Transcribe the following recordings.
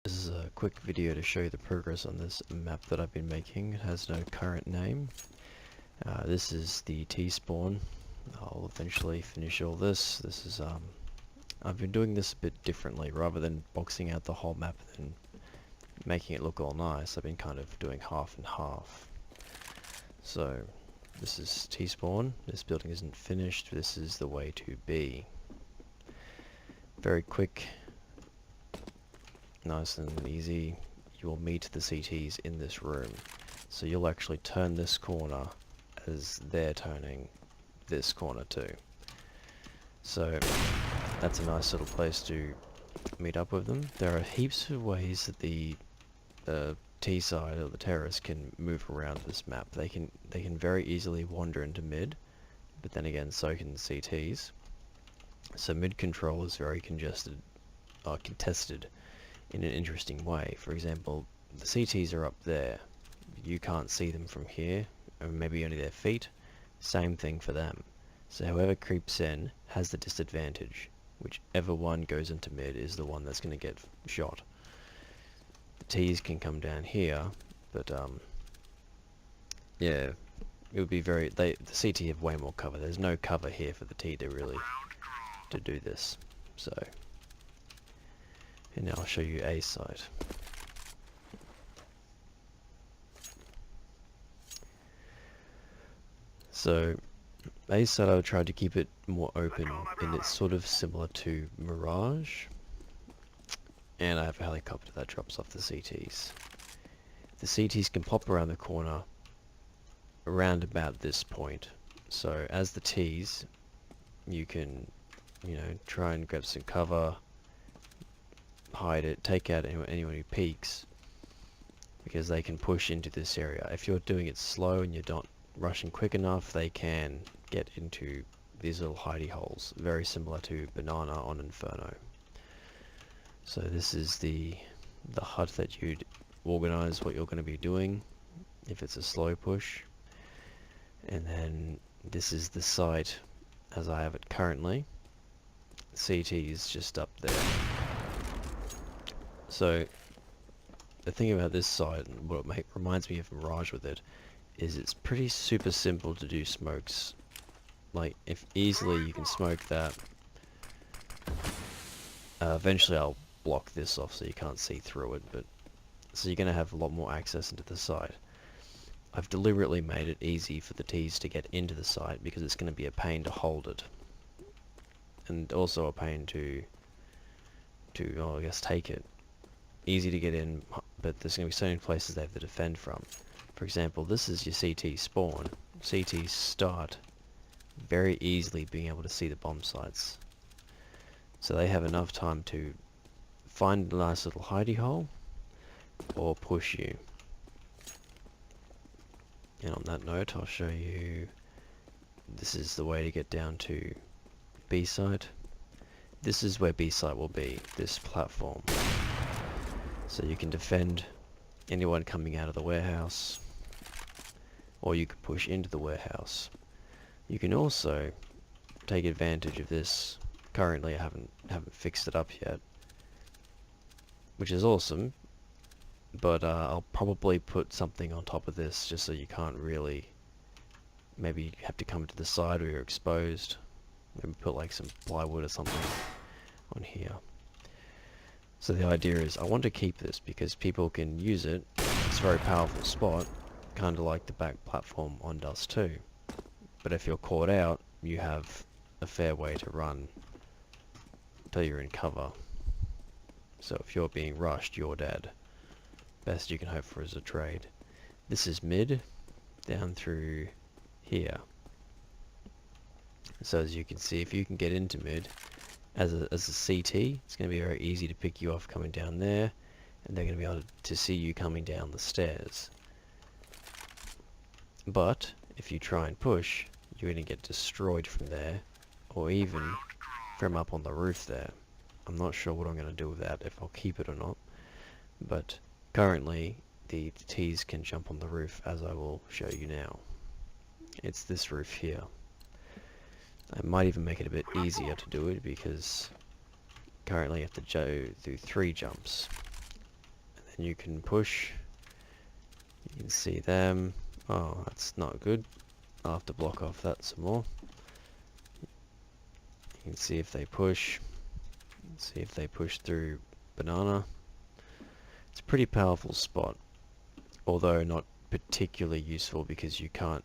This is a quick video to show you the progress on this map that I've been making. It has no current name. This is the T-spawn. I'll eventually finish all this. This is I've been doing this a bit differently. Rather than boxing out the whole map and making it look all nice, I've been kind of doing half and half. So this is T-spawn. This building isn't finished. This is the way to be. Very quick. Nice and easy. You will meet the CTs in this room. So you'll actually turn this corner as they're turning this corner too. So that's a nice little place to meet up with them. There are heaps of ways that the T side or the terrorists can move around this map. They can very easily wander into mid, but then again so can CTs. So mid control is very contested in an interesting way. For example, the CTs are up there. You can't see them from here, or maybe only their feet. Same thing for them. So whoever creeps in has the disadvantage. Whichever one goes into mid is the one that's going to get shot. The Ts can come down here, but yeah, it would be very... the CT have way more cover. There's no cover here for the T to really do this. So... and now I'll show you A side. So A side I would try to keep it more open, and it's sort of similar to Mirage. And I have a helicopter that drops off the CTs. The CTs can pop around the corner around about this point. So as the Ts, you can, try and grab some cover, hide it, take out anyone who peeks, because they can push into this area. If you're doing it slow and you're not rushing quick enough, they can get into these little hidey holes, very similar to Banana on Inferno. So this is the hut that you'd organize what you're going to be doing if it's a slow push, and then this is the site as I have it currently. CT is just up there. So the thing about this site, and what it reminds me of Mirage with it, is it's pretty super simple to do smokes. Like, if easily you can smoke that. Eventually I'll block this off so you can't see through it, but so you're going to have a lot more access into the site. I've deliberately made it easy for the Ts to get into the site because it's going to be a pain to hold it, and also a pain to I guess take it. Easy to get in, but there's going to be so many places they have to defend from. For example, this is your CT spawn. CTs start very easily being able to see the bomb sites. So they have enough time to find a nice little hidey hole or push you. And on that note, I'll show you, this is the way to get down to B site. This is where B site will be, this platform. So you can defend anyone coming out of the warehouse, or you can push into the warehouse. You can also take advantage of this. Currently I haven't fixed it up yet, which is awesome, but I'll probably put something on top of this just so you can't really, maybe you have to come to the side where you're exposed. Maybe put like some plywood or something on here. So the idea is I want to keep this because people can use it. It's a very powerful spot, kind of like the back platform on Dust 2. But if you're caught out, you have a fair way to run until you're in cover. So if you're being rushed, you're dead. Best you can hope for is a trade. This is mid, down through here. So as you can see, if you can get into mid, as a CT, it's going to be very easy to pick you off coming down there, and they're going to be able to see you coming down the stairs. But if you try and push, you're going to get destroyed from there, or even from up on the roof there. I'm not sure what I'm going to do with that, if I'll keep it or not, but currently the Ts can jump on the roof, as I will show you now. It's this roof here. I might even make it a bit easier to do it because currently you have to go through 3 jumps. and you can push. You can see them. Oh, that's not good. I'll have to block off that some more. You can see if they push. See if they push through banana. It's a pretty powerful spot, although not particularly useful because you can't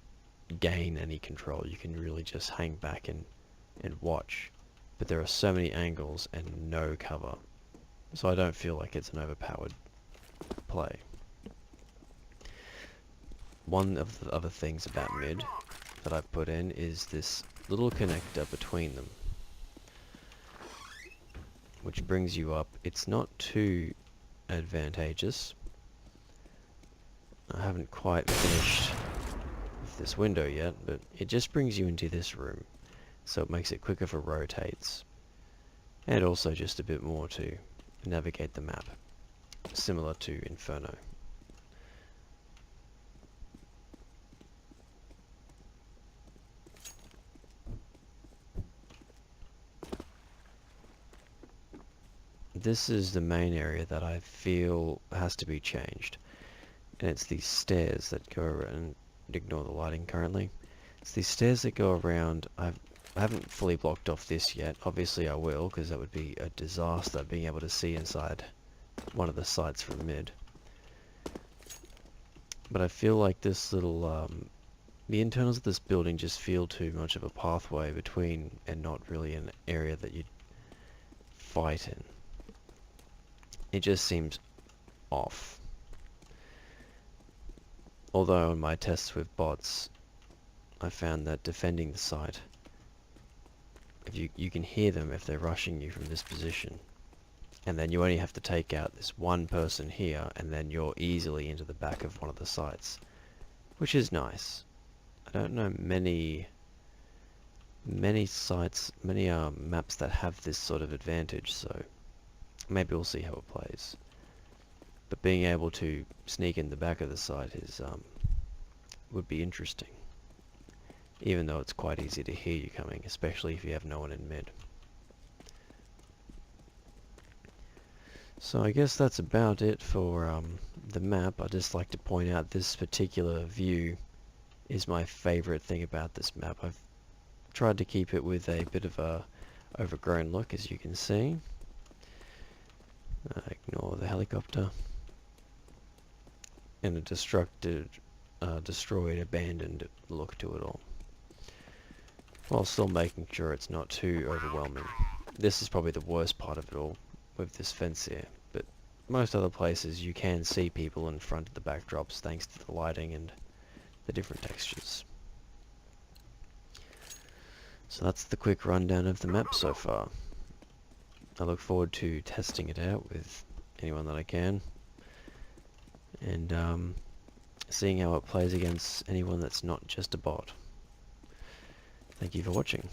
gain any control. You can really just hang back and watch. But there are so many angles and no cover. So I don't feel like it's an overpowered play. One of the other things about mid that I've put in is this little connector between them, which brings you up. It's not too advantageous. I haven't quite finished with this window yet, but it just brings you into this room, so it makes it quicker for rotates, and also just a bit more to navigate the map, similar to Inferno. This is the main area that I feel has to be changed, and it's these stairs that go around. Ignore the lighting currently. It's these stairs that go around. I haven't fully blocked off this yet. Obviously I will, because that would be a disaster being able to see inside one of the sites from mid. But I feel like this little the internals of this building just feel too much of a pathway between, and not really an area that you'd fight in. It just seems off. Although in my tests with bots, I found that defending the site, if you can hear them if they're rushing you from this position, and then you only have to take out this one person here, and then you're easily into the back of one of the sites, which is nice. I don't know many sites, many maps that have this sort of advantage, so maybe we'll see how it plays. But being able to sneak in the back of the site is would be interesting, even though it's quite easy to hear you coming, especially if you have no one in mid. So I guess that's about it for the map. I'd just like to point out this particular view is my favorite thing about this map. I've tried to keep it with a bit of a overgrown look, as you can see. Ignore the helicopter. And a destroyed, abandoned look to it all, while still making sure it's not too overwhelming. This is probably the worst part of it all, with this fence here, but most other places you can see people in front of the backdrops thanks to the lighting and the different textures. So that's the quick rundown of the map so far. I look forward to testing it out with anyone that I can, and seeing how it plays against anyone that's not just a bot. Thank you for watching.